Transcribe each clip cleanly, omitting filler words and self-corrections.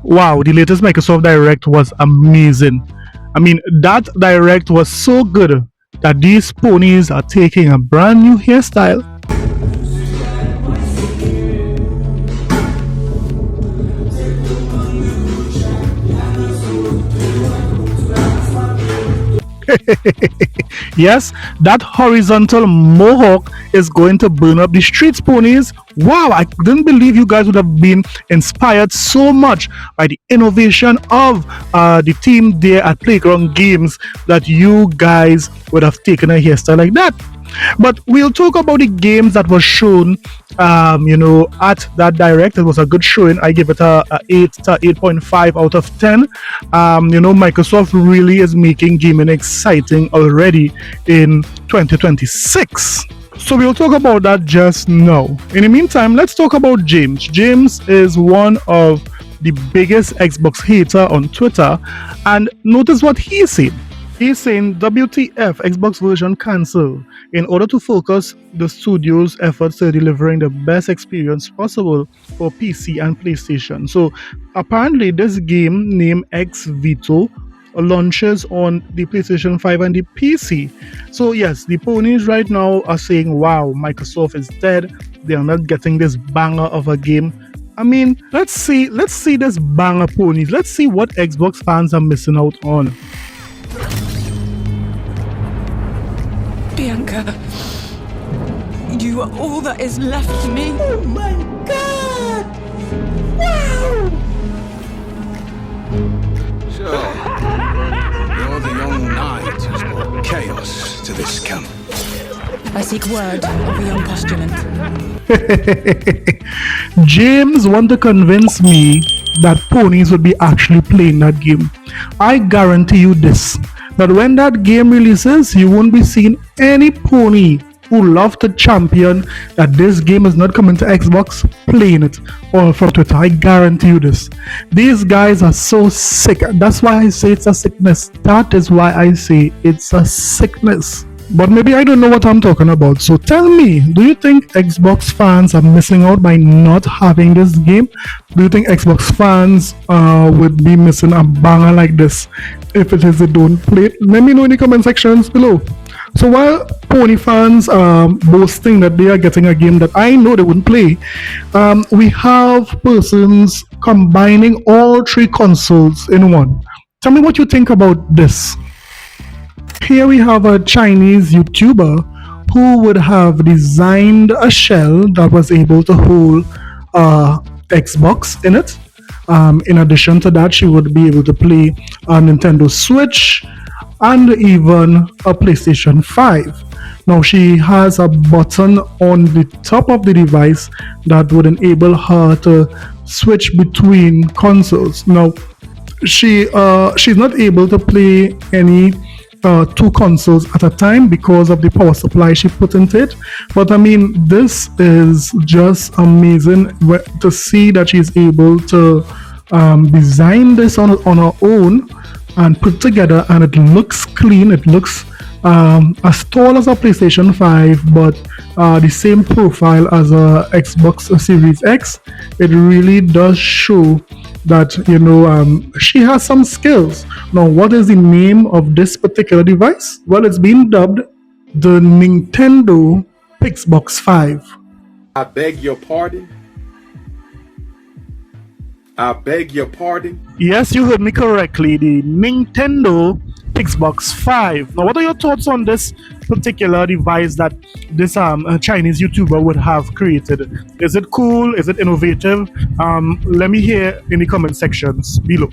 wow, the latest Microsoft Direct was amazing. I mean, that Direct was so good that these ponies are taking a brand new hairstyle. Yes, that horizontal mohawk is going to burn up the streets, ponies. Wow, I didn't believe you guys would have been inspired so much by the innovation of the team there at Playground Games that you guys would have taken a hairstyle like that. But we'll talk about the games that was shown, at that direct. It was a good showing. I give it a 8 to 8.5 out of 10. Microsoft really is making gaming exciting already in 2026. So we'll talk about that just now. In the meantime, let's talk about James. James is one of the biggest Xbox hater on Twitter, and notice what he's saying. He's saying WTF Xbox version cancel in order to focus the studio's efforts to delivering the best experience possible for PC and PlayStation. So apparently this game named X Vito launches on the PlayStation 5 and the PC. So yes, the ponies right now are saying, wow, Microsoft is dead. They are not getting this banger of a game. I mean, let's see this banger, ponies. Let's see what Xbox fans are missing out on. Bianca, you are all that is left to me. Oh my God! Wow! So, you're the young knight who's brought chaos to this camp. I seek word of a young postulant. James want to convince me that ponies would be actually playing that game. I guarantee you this, that when that game releases, you won't be seeing any pony who love to champion that this game is not coming to Xbox playing it or from Twitter. I guarantee you this. These guys are so sick. That's why I say it's a sickness. That is why I say it's a sickness. But maybe I don't know what I'm talking about. So tell me, do you think Xbox fans are missing out by not having this game? Do you think Xbox fans would be missing a banger like this if it is they don't play it? Let me know in the comment sections below. So while Pony fans are boasting that they are getting a game that I know they wouldn't play, we have persons combining all three consoles in one. Tell me what you think about this. Here we have a Chinese YouTuber who would have designed a shell that was able to hold Xbox in it. In addition to that, she would be able to play a Nintendo Switch and even a PlayStation 5. Now she has a button on the top of the device that would enable her to switch between consoles. Now she's not able to play any two consoles at a time because of the power supply she put into it. But I mean, this is just amazing to see that she's able to design this on her own and put together, and it looks clean. It looks as tall as a PlayStation 5, but the same profile as a Xbox Series X. It really does show that she has some skills. Now, what is the name of this particular device? Well, it's been dubbed the Nintendo Pixbox 5. I beg your pardon. I beg your pardon. Yes, you heard me correctly. The Nintendo Pixbox 5. Now, what are your thoughts on this particular device that this Chinese YouTuber would have created? Is it cool? Is it innovative? Let me hear in the comment sections below.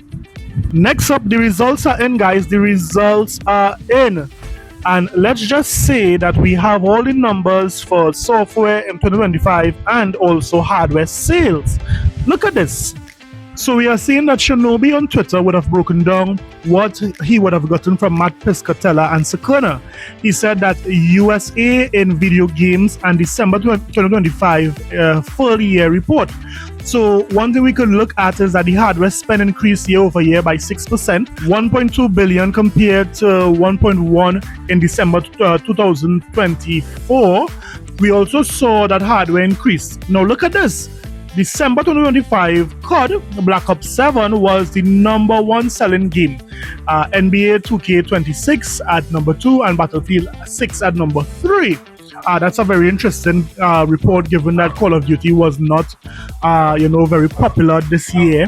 Next up, the results are in, guys. The results are in. And let's just say that we have all the numbers for software in 2025 and also hardware sales. Look at this. So we are seeing that Shinobi on Twitter would have broken down what he would have gotten from Matt Piscatella and Sakuna. He said that USA in video games and December 2025 full year report. So one thing we could look at is that the hardware spend increased year over year by 6%, 1.2 billion compared to 1.1 in December 2024. We also saw that hardware increased. Now look at this. December 2025, COD Black Ops 7 was the number one selling game. NBA 2K26 at number 2 and Battlefield 6 at number 3. That's a very interesting report given that Call of Duty was not, very popular this year.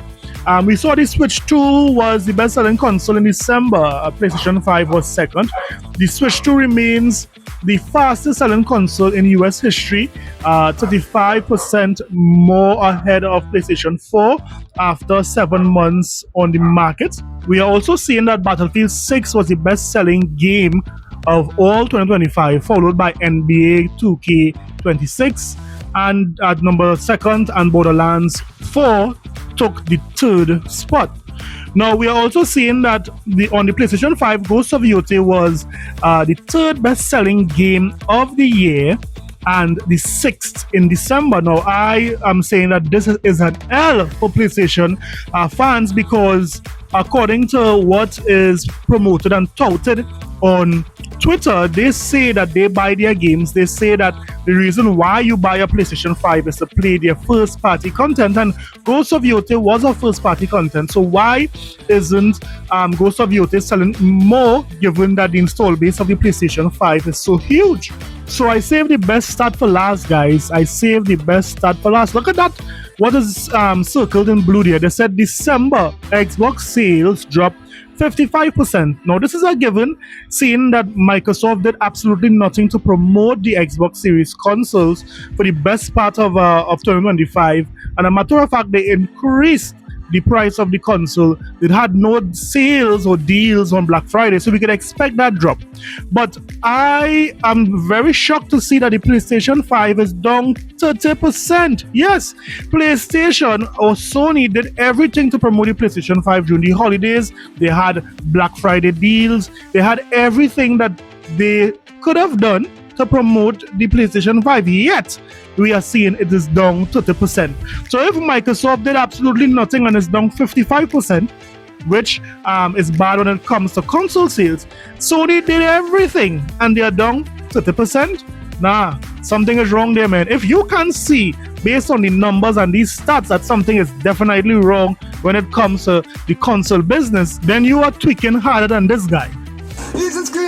We saw the Switch 2 was the best-selling console in December. PlayStation 5 was second. The Switch 2 remains the fastest-selling console in US history, 35% more ahead of PlayStation 4 after 7 months on the market. We are also seeing that Battlefield 6 was the best-selling game of all 2025, followed by NBA 2K26 and at number second, and Borderlands 4 took the third spot. Now we are also seeing that on the PlayStation 5, Ghost of Yotei was the third best-selling game of the year and the 6th in December. Now I am saying that this is an L for PlayStation fans, because according to what is promoted and touted on Twitter, they say that they buy their games. They say that the reason why you buy a PlayStation 5 is to play their first party content, and Ghost of Yotei was a first party content. So why isn't Ghost of Yotei selling more, given that the install base of the PlayStation 5 is so huge? So I saved the best start for last, guys. I saved the best start for last. Look at that. What is circled in blue there? They said December Xbox sales dropped 55%. Now this is a given, seeing that Microsoft did absolutely nothing to promote the Xbox Series consoles for the best part of 2025. And a matter of fact, they increased the price of the console. It had no sales or deals on Black Friday, so we could expect that drop. But I am very shocked to see that the PlayStation 5 is down 30%. Yes, PlayStation or Sony did everything to promote the PlayStation 5 during the holidays. They had Black Friday deals. They had everything that they could have done to promote the PlayStation 5, yet we are seeing it is down 30%. So if Microsoft did absolutely nothing and is down 55%, which is bad when it comes to console sales, Sony did everything and they are down 30%. Nah, something is wrong there, man. If you can see based on the numbers and these stats that something is definitely wrong when it comes to the console business, then you are tweaking harder than this guy. This is crazy.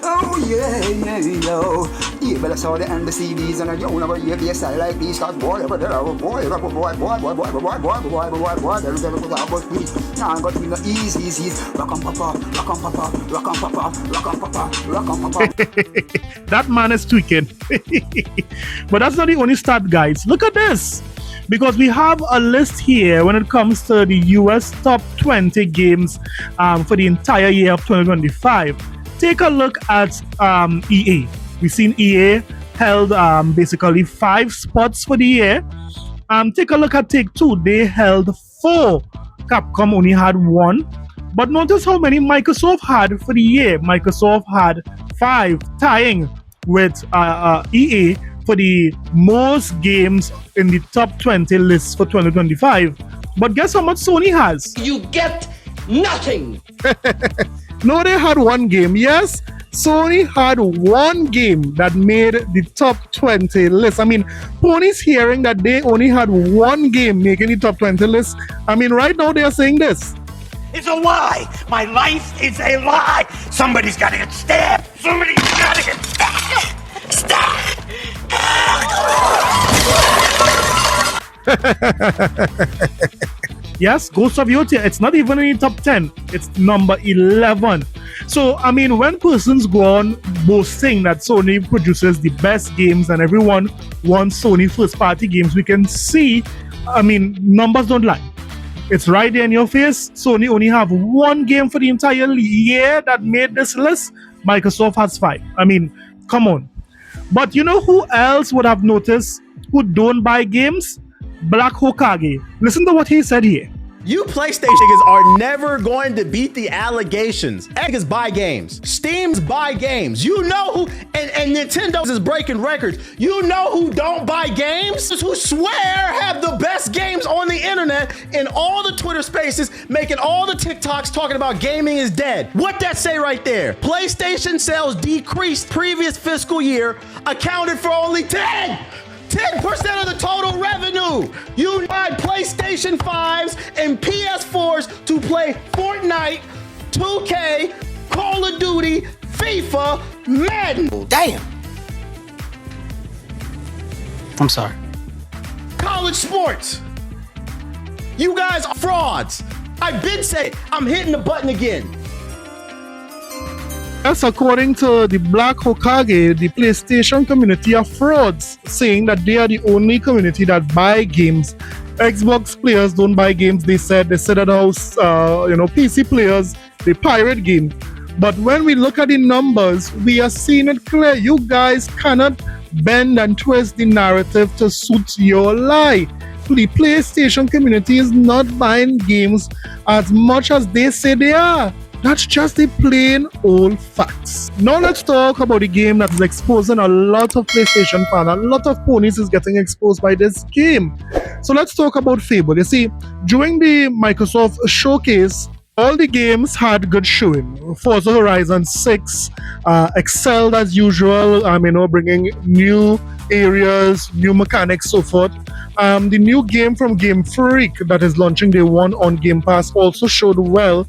Oh yeah, yo. You better saw the and the CDs and you never hear the style like these. Cause boy, now I got me the easy. Rock on papa. That man is tweaking. But that's not the only stat, guys. Look at this. Because we have a list here when it comes to the US top 20 games for the entire year of 2025. Take a look at EA. We've seen EA held basically 5 spots for the year. Take a look at Take-Two. They held 4. Capcom only had 1. But notice how many Microsoft had for the year. Microsoft had 5, tying with EA for the most games in the top 20 list for 2025. But guess how much Sony has? You get nothing. No, they had 1 game. Yes, Sony had 1 game that made the top 20 list. I mean, Pony's hearing that they only had 1 game making the top 20 list. I mean, right now they are saying this. It's a lie. My life is a lie. Somebody's got to get stabbed. Somebody's got to get stabbed. Yes, Ghost of Yotei, it's not even in the top 10. It's number 11. So, I mean, when persons go on boasting that Sony produces the best games and everyone wants Sony first-party games, we can see, I mean, numbers don't lie. It's right there in your face. Sony only have 1 game for the entire year that made this list. Microsoft has 5. I mean, come on. But you know who else would have noticed who don't buy games? Black Hokaga. Listen to what he said here. You PlayStation niggas are never going to beat the allegations. Niggas buy games. Steam's buy games. You know who, and Nintendo's is breaking records. You know who don't buy games? Who swear have the best games on the internet in all the Twitter spaces, making all the TikToks talking about gaming is dead. What that say right there? PlayStation sales decreased previous fiscal year, accounted for only 10 10% of the total revenue. You buy PlayStation 5s and PS4s to play Fortnite, 2K, Call of Duty, FIFA, Madden. Damn. I'm sorry. College sports. You guys are frauds. I've been saying, I'm hitting the button again. Yes, according to the Black Hokaga, the PlayStation community are frauds, saying that they are the only community that buy games. Xbox players don't buy games. They said that house, PC players, they pirate games. But when we look at the numbers, we are seeing it clear. You guys cannot bend and twist the narrative to suit your lie. The PlayStation community is not buying games as much as they say they are. That's just the plain old facts. Now let's talk about the game that is exposing a lot of PlayStation fans. A lot of ponies is getting exposed by this game. So let's talk about Fable. You see, during the Microsoft showcase, all the games had good showing. Forza Horizon 6 excelled as usual, bringing new areas, new mechanics, so forth. The new game from Game Freak that is launching day one on Game Pass also showed well.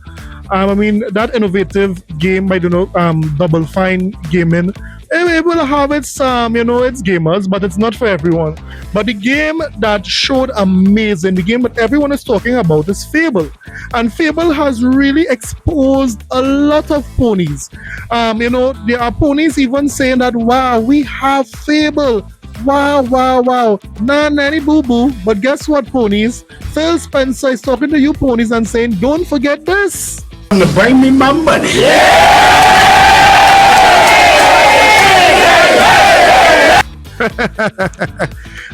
That innovative game by Double Fine Gaming, it will have its its gamers, but it's not for everyone. But the game that showed amazing, the game that everyone is talking about, is Fable, and Fable has really exposed a lot of ponies. There are ponies even saying that, wow, we have Fable. Wow. Nah, nanny boo boo. But guess what, ponies? Phil Spencer is talking to you, ponies, and saying, don't forget this. To bring me my money.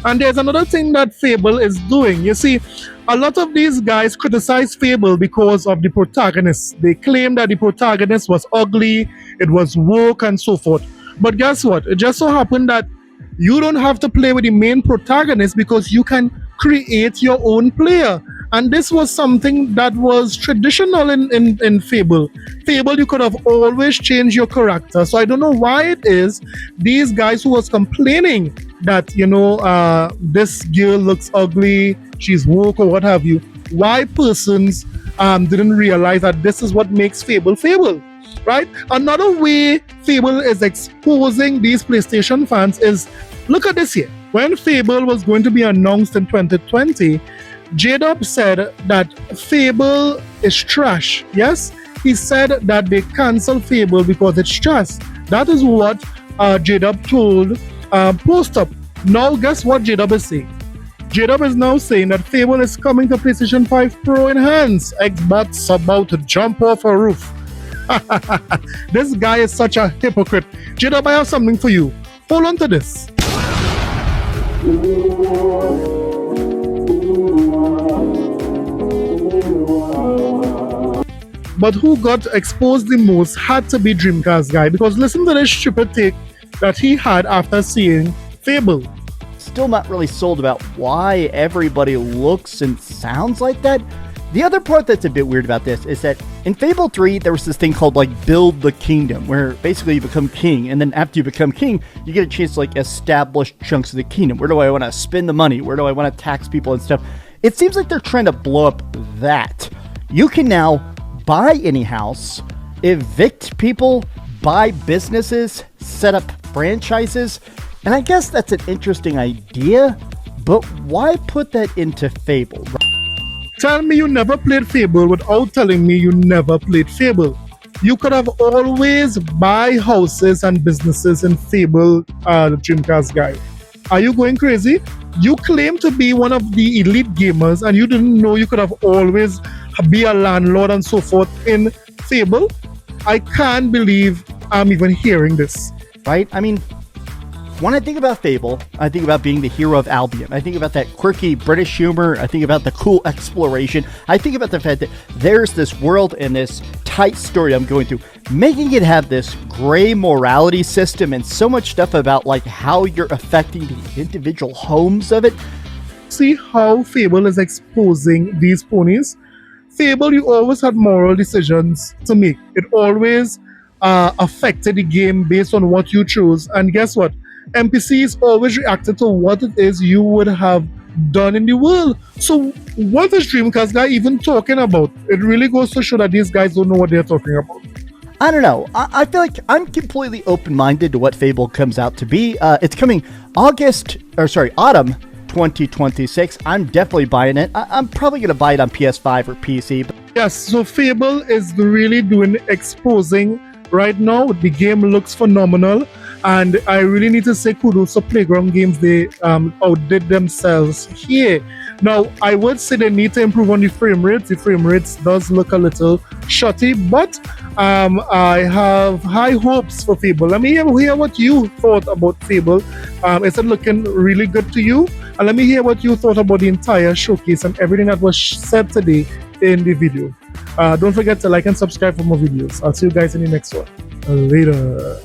And there's another thing that Fable is doing. You see, a lot of these guys criticize Fable because of the protagonist. They claim that the protagonist was ugly, it was woke, and so forth. But guess what? It just so happened that you don't have to play with the main protagonist because you can create your own player. And this was something that was traditional in Fable. Fable, you could have always changed your character. So I don't know why it is these guys who was complaining that, this girl looks ugly, she's woke or what have you, why persons didn't realize that this is what makes Fable Fable, right? Another way Fable is exposing these PlayStation fans is, look at this here. When Fable was going to be announced in 2020, J-Dub said that Fable is trash. Yes, he said that they cancel Fable because it's trash. That is what J-Dub told Post Up. Now guess what J-Dub is saying? J-Dub is now saying that Fable is coming to PlayStation 5 Pro Enhanced. Xbox about to jump off a roof. This guy is such a hypocrite. J-Dub, I have something for you. Hold on to this. But who got exposed the most had to be Dreamcast guy, because listen to this stupid take that he had after seeing Fable. Still not really sold about why everybody looks and sounds like that. The other part that's a bit weird about this is that in Fable 3, there was this thing called build the kingdom, where basically you become king, and then after you become king, you get a chance to establish chunks of the kingdom. Where do I want to spend the money? Where do I want to tax people and stuff? It seems like they're trying to blow up that. You can now buy any house, evict people, buy businesses, set up franchises, and I guess that's an interesting idea, but why put that into Fable? Tell me you never played Fable without telling me you never played Fable. You could have always buy houses and businesses in Fable, Dreamcast guy. Are you going crazy? You claim to be one of the elite gamers and you didn't know you could have always be a landlord and so forth in Fable? I can't believe I'm even hearing this. Right? When I think about Fable, I think about being the hero of Albion. I think about that quirky British humor. I think about the cool exploration. I think about the fact that there's this world and this tight story I'm going through, making it have this gray morality system and so much stuff about how you're affecting the individual homes of it. See how Fable is exposing these ponies? Fable, you always had moral decisions to make. It always affected the game based on what you chose. And guess what? NPCs always reacted to what it is you would have done in the world. So what is Dreamcast guy even talking about? It really goes to show that these guys don't know what they're talking about. I don't know. I feel like I'm completely open-minded to what Fable comes out to be. It's coming autumn 2026. I'm definitely buying it. I'm probably going to buy it on PS5 or PC. But Yes, so Fable is really doing exposing right now. The game looks phenomenal, and I really need to say kudos to Playground Games. They outdid themselves here. Now, I would say they need to improve on the frame rates. The frame rates does look a little shoddy, but I have high hopes for Fable. Let me hear what you thought about Fable. Is it looking really good to you? And let me hear what you thought about the entire showcase and everything that was said today in the video. Don't forget to like and subscribe for more videos. I'll see you guys in the next one. Later.